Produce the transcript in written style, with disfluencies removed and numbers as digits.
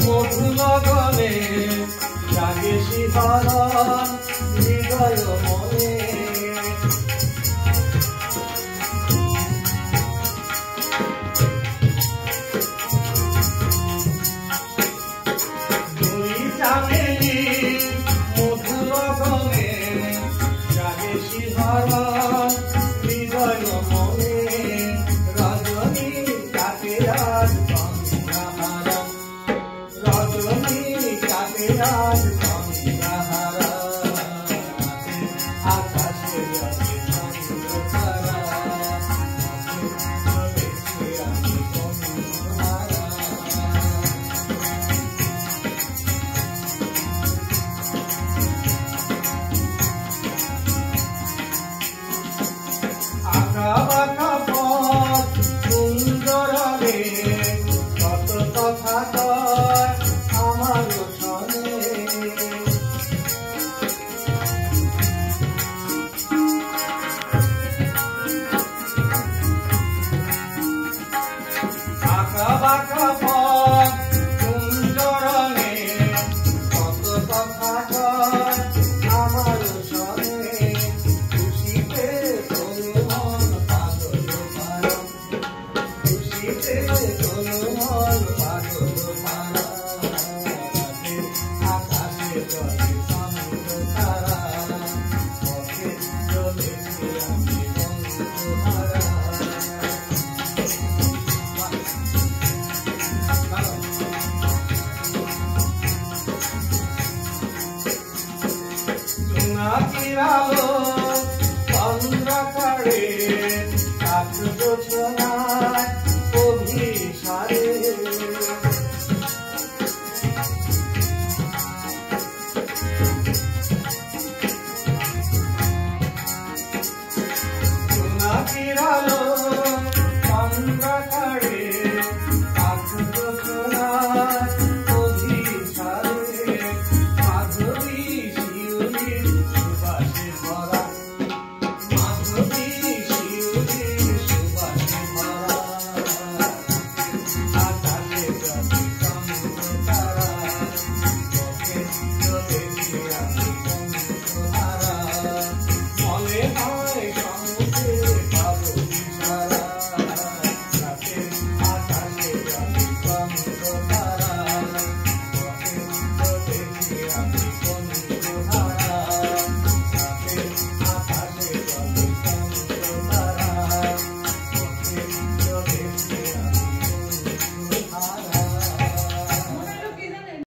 মধুনগরে জাগে শিহরণ হৃদয় মনে দুই চামেলি মধুনগরে জাগে শিহরণ হৃদয় মনে রজনী কাটে আজ আজ সন্ধ্যাহারা আকাশে আছে চন্দ্রতারা চলেছি আমি বন্ধুহারা আঁকা বাঁকা পথ সুন্দর রে কত কথা কয় আমার বাঁকা পথ সুন্দরণে কত কথা কয় আমার সনে খুশিতে তোর মন পাগল পারা খুশিতে তোর মন পাগল পারা আকাশে জলে চন্দ্র তারা পথে চলেছি আমি বন্ধুহারা আলো অন্ধকারে কাঠ জোছনায় অভিসারে আলো